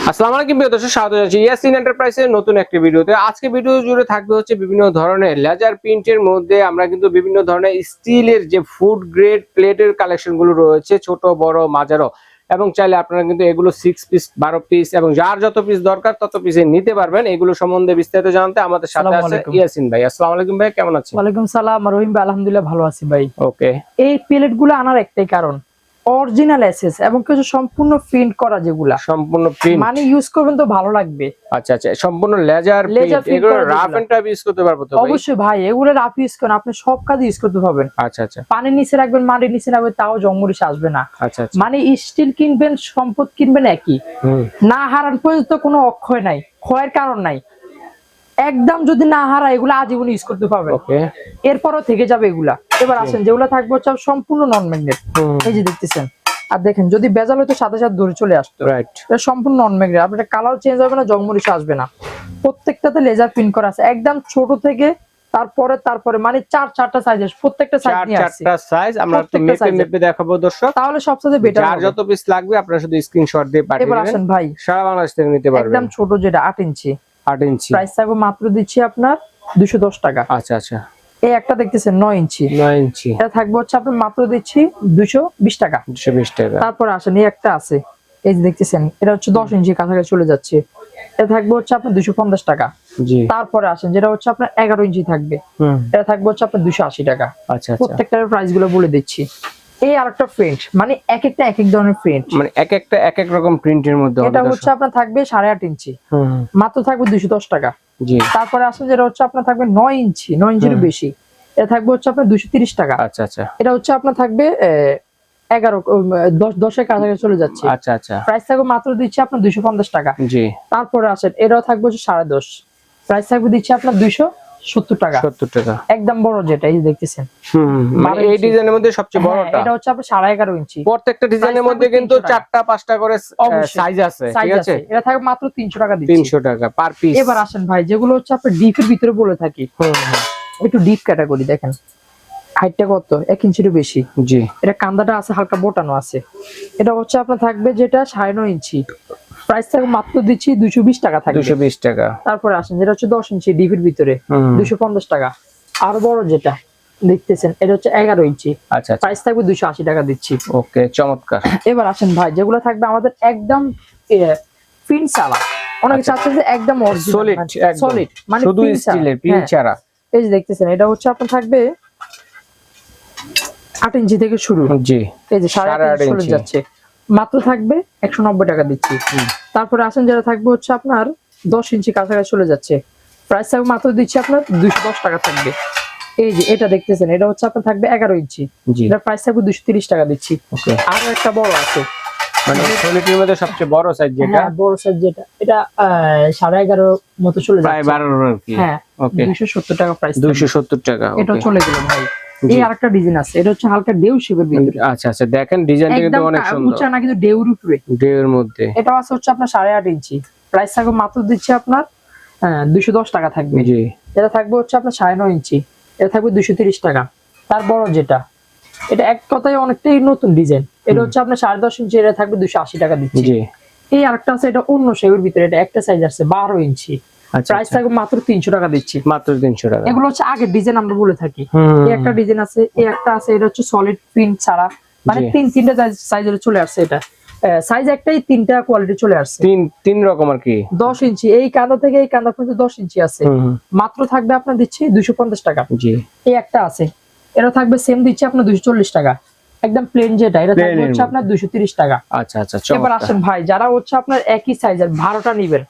আসসালামু আলাইকুম প্রিয় দর্শক, স্বাগত জানাচ্ছি ইয়াসিন এন্টারপ্রাইজের নতুন একটি ভিডিওতে। আজকে ভিডিও জুড়ে থাকবে হচ্ছে বিভিন্ন ধরনের লেজার প্রিন্টের মধ্যে আমরা কিন্তু বিভিন্ন ধরনের স্টিলের যে ফুড গ্রেড প্লেটের কালেকশন গুলো রয়েছে, ছোট বড় মাঝারো, এবং চাইলে আপনারা কিন্তু এগুলো 6 পিস 12 পিস এবং যার যত পিস দরকার তত পিসে নিতে পারবেন। এগুলো সম্বন্ধে বিস্তারিত জানতে আমাদের সাথে আছে ইয়াসিন ভাই। আসসালামু আলাইকুম ভাই, কেমন আছেন? ওয়ালাইকুম সালাম রহিম ভাই, আলহামদুলিল্লাহ ভালো আছি ভাই। ওকে, এই প্লেট গুলো আনার একটাই কারণ, অরিজিনাল এসএস এবং কিছু সম্পূর্ণ প্রিন্ট করা, যেগুলা সম্পূর্ণ প্রিন্ট মানে ইউজ করবেন তো ভালো লাগবে। আচ্ছা আচ্ছা, সম্পূর্ণ লেজার প্রিন্ট। এগুলো রাফ এন্ড টাফ ইউজ করতে পারবো তো ভাই? অবশ্যই ভাই, এগুলো রাফ ইউজ করেন, আপনি সব কাজে ইউজ করতে পারবেন। আচ্ছা আচ্ছা, পানির নিচে রাখবেন, মাটির নিচে রাখবেন, তাও জংমরিচ আসবে না। আচ্ছা আচ্ছা, মানে স্টিল কিনবেন, সম্পদ কিনবেন একই, না হারান পর্যন্ত কোনো অক্ষয় নাই, ক্ষয়ের কারণ নাই। একদম যদি না হারায় এগুলা আজীবন ইউজ করতে পারবেন। ওকে, এরপরও থেকে যাবে এগুলা। এবার আসেন, যেগুলা থাকবে হচ্ছে সম্পূর্ণ নন ম্যাগনেট। এই যে দেখতেছেন, আর দেখেন যদি বেজাল হতো সাথে সাথে দূরে চলে আসতো। রাইট, এটা সম্পূর্ণ নন ম্যাগনেট, আপনার কালার চেঞ্জ হবে না, জংমরিচ আসবে না। প্রত্যেকটাতে লেজার প্রিন্ট করা আছে, একদম ছোট থেকে তারপরে মানে চারটা সাইজ আছে, প্রত্যেকটা সাইজ নিয়ে আসছে। চারটা সাইজ আমরা তো মেপে দেখাবো দর্শক, তাহলে সবচেয়ে বেটার। যার যত পিস লাগবে আপনারা শুধু স্ক্রিনশট দিয়ে পাঠিয়ে দিবেন। এবার আসেন ভাই, সারা বাংলাদেশ থেকে নিতে পারবেন। একদম ছোট যেটা 8 ইঞ্চি, 8 ইঞ্চি প্রাইস থাকবে মাত্র দিচ্ছি আপনার 210 টাকা। আচ্ছা আচ্ছা, এই একটা দেখতেছেন 9 ইঞ্চি, 9 ইঞ্চি, এটা থাকবে হচ্ছে আপনার মাত্র দিচ্ছি 220 টাকা। 220 টাকা। তারপর আসেন, এই একটা আছে, এই যে দেখতেছেন, এটা হচ্ছে 10 ইঞ্চি কাছাকাছি চলে যাচ্ছে, এটা থাকবে হচ্ছে আপনার 250 টাকা। জি, তারপরে আসেন, যেটা হচ্ছে আপনার 11 ইঞ্চি থাকবে, এটা থাকবে হচ্ছে আপনার 280 টাকা। আচ্ছা আচ্ছা, প্রত্যেকটার প্রাইস গুলো বলে দিচ্ছি। এই আরেকটা প্রিন্ট, মানে এক একটা এক এক ধরনের প্রিন্ট, মানে এক একটা এক এক রকম প্রিন্টের মধ্যে হবে। এটা হচ্ছে আপনার থাকবে 8.5 ইঞ্চি, মাত্র থাকবে 210 টাকা। জি, তারপরে আসেন, যেটা হচ্ছে আপনার থাকবে 9 ইঞ্চি, 9 ইঞ্চির বেশি, এটা থাকবে হচ্ছে আপনার 230 টাকা। আচ্ছা আচ্ছা, এটা হচ্ছে আপনার থাকবে 10 এর কাছাকাছি চলে যাচ্ছে। আচ্ছা আচ্ছা, প্রাইস থাকবে মাত্র দিচ্ছি আপনার 250 টাকা। জি, তারপরে আসেন, এটাও থাকবে হচ্ছে 10.5, প্রাইস থাকবে দিচ্ছি আপনার 270 টাকা। 70 টাকা, একদম বড় যেটা, এই যে দেখতেছেন, মানে এই ডিজাইনের মধ্যে সবচেয়ে বড়টা। এটা হচ্ছে আপনার 11.5 ইঞ্চি। প্রত্যেকটা ডিজাইনের মধ্যে কিন্তু 4টা 5টা করে সাইজ আছে, ঠিক আছে? এটা থাকবে মাত্র 300 টাকা দিচ্ছি। 300 টাকা পার পিস। এবার আসেন ভাই, যেগুলো হচ্ছে আপনার ডিপের ভিতরে বলে থাকি, একটু ডিপ ক্যাটাগরি দেখেন, হাইটটা কত, 1 ইঞ্চিরও বেশি। জি, এটা কান্দাটা আছে হালকা বোটানো আছে। এটা হচ্ছে আপনার থাকবে যেটা 9.5 ইঞ্চি, প্রাইস থাকবে মাত্র দিচ্ছি 220 টাকা থাকবে। 220 টাকা। তারপরে আসেন, যেটা হচ্ছে 10 ইঞ্চি ডিপের ভিতরে, 250 টাকা। আর বড় যেটা দেখতেছেন, এটা হচ্ছে 11 ইঞ্চি, আচ্ছা, প্রাইস থাকবে 280 টাকা দিচ্ছি। ওকে, চমৎকার। এবার আসেন ভাই, যেগুলো থাকবে আমাদের একদম প্রিন্ট ছাড়া, অনেকে চাচ্ছে যে একদম সলিড, সলিড মানে শুধু স্টিলের প্রিন্ট ছাড়া। এই যে দেখতেছেন, এটা হচ্ছে আপনার থাকবে 8 ইঞ্চি থেকে শুরু। জি, এই যে 8.5 ইঞ্চি চলে যাচ্ছে, মাত্র থাকবে 190 টাকা দিচ্ছি। তারপরে আসেন, যেটা থাকবে হচ্ছে আপনার 10 ইঞ্চি কাছাকাছি চলে যাচ্ছে, প্রাইস থাকবে মাত্র দিচ্ছি আপনার 210 টাকা থাকবে। এই যে এটা দেখতেছেন, এটা হচ্ছে আপনার থাকবে 11 ইঞ্চি, এটা প্রাইস থাকবে 230 টাকা দিচ্ছি। ওকে, আর একটা বড় আছে, মানে সলিডের মধ্যে সবচেয়ে বড় সাইজ যেটা, বড় সাইজ যেটা, এটা 11.5 মতো চলে প্রায় যাচ্ছে, 12 আর কি। হ্যাঁ, ওকে, 270 টাকা প্রাইস, 270 টাকা। এটা চলে গেল ভাই। এই আরেকটা ডিজাইন আছে, এটা হচ্ছে হালকা ডেউ শেপের ভিতরে। আচ্ছা আচ্ছা, দেখেন ডিজাইনটা কিন্তু অনেক সুন্দর, উঁচা না কিন্তু ডেউর উপরে, ডেউর মধ্যে। এটা আছে হচ্ছে আপনার 8.5 ইঞ্চি, প্রাইস থাকবে মাত্র দিচ্ছে আপনার 210 টাকা থাকবে। জি, এটা থাকবে হচ্ছে আপনার 9.5 ইঞ্চি, এটা থাকবে 230 টাকা। তার বড় যেটা, এটা এক কথায় অনেকটাই নতুন ডিজাইন, এটা হচ্ছে আপনার 10.5 ইঞ্চি, এটা থাকবে 280 টাকা দিচ্ছি। জি, এই আরেকটা আছে, এটা অন্য শেপের ভিতরে, এটা একটা সাইজ আছে 12 ইঞ্চি, প্রাইস থাকবে মাত্র 300 টাকা দিচ্ছি। মাত্র 300 টাকা। এগুলো হচ্ছে আগের ডিজাইন আমরা বলে থাকি। এই একটা ডিজাইন আছে, এই একটা আছে, এটা হচ্ছে সলিড প্রিন্ট ছাড়া, মানে তিনটা সাইজের চলে আসছে। এটা সাইজ একটাই, তিনটা কোয়ালিটি চলে আসছে, তিন রকম আর কি। 10 ইঞ্চি এই কাঁদা থেকে এই কাঁদা পর্যন্ত 10 ইঞ্চি আছে, মাত্র থাকবে আপনার দিচ্ছি 250 টাকা। জি, এই একটা আছে, এটা থাকবে সেম দিচ্ছি আপনার 240 টাকা। একদম প্লেন যেটা, এটা থাকবে হচ্ছে আপনার 230 টাকা। আচ্ছা আচ্ছা, এবার আসেন ভাই, যারা হচ্ছে আপনার একই সাইজের 12টা নিবেন,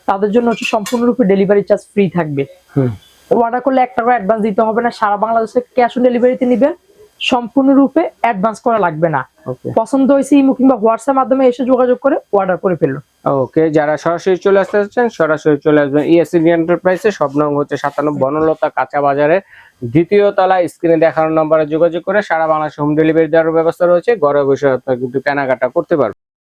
তাদের জন্য হচ্ছে সম্পূর্ণরূপে ডেলিভারি চার্জ ফ্রি থাকবে। অর্ডার করলে 1 টাকা অ্যাডভান্স দিতে হবে না, সারা বাংলাদেশে ক্যাশ অন ডেলিভারিতে নিবেন, সম্পূর্ণরূপে অ্যাডভান্স করা লাগবে না। পছন্দ হয়েছে ইমো কিংবা হোয়াটসঅ্যাপ মাধ্যমে এসে যোগাযোগ করে অর্ডার করে ফেলুন। ওকে, যারা সরাসরি চলে আসতে চাচ্ছেন সরাসরি চলে আসবেন ইয়াসিন এন্টারপ্রাইজে। সব নং হচ্ছে 57 বনলতা কাঁচা বাজারে 2য় তলায়, স্ক্রিনে দেখানো নম্বরে যোগাযোগ করে সারা বাংলাদেশে হোম ডেলিভারি দেওয়ার ব্যবস্থা রয়েছে। ঘরে বসে আপনারা কিন্তু কেনাকাটা করতে পারবেন।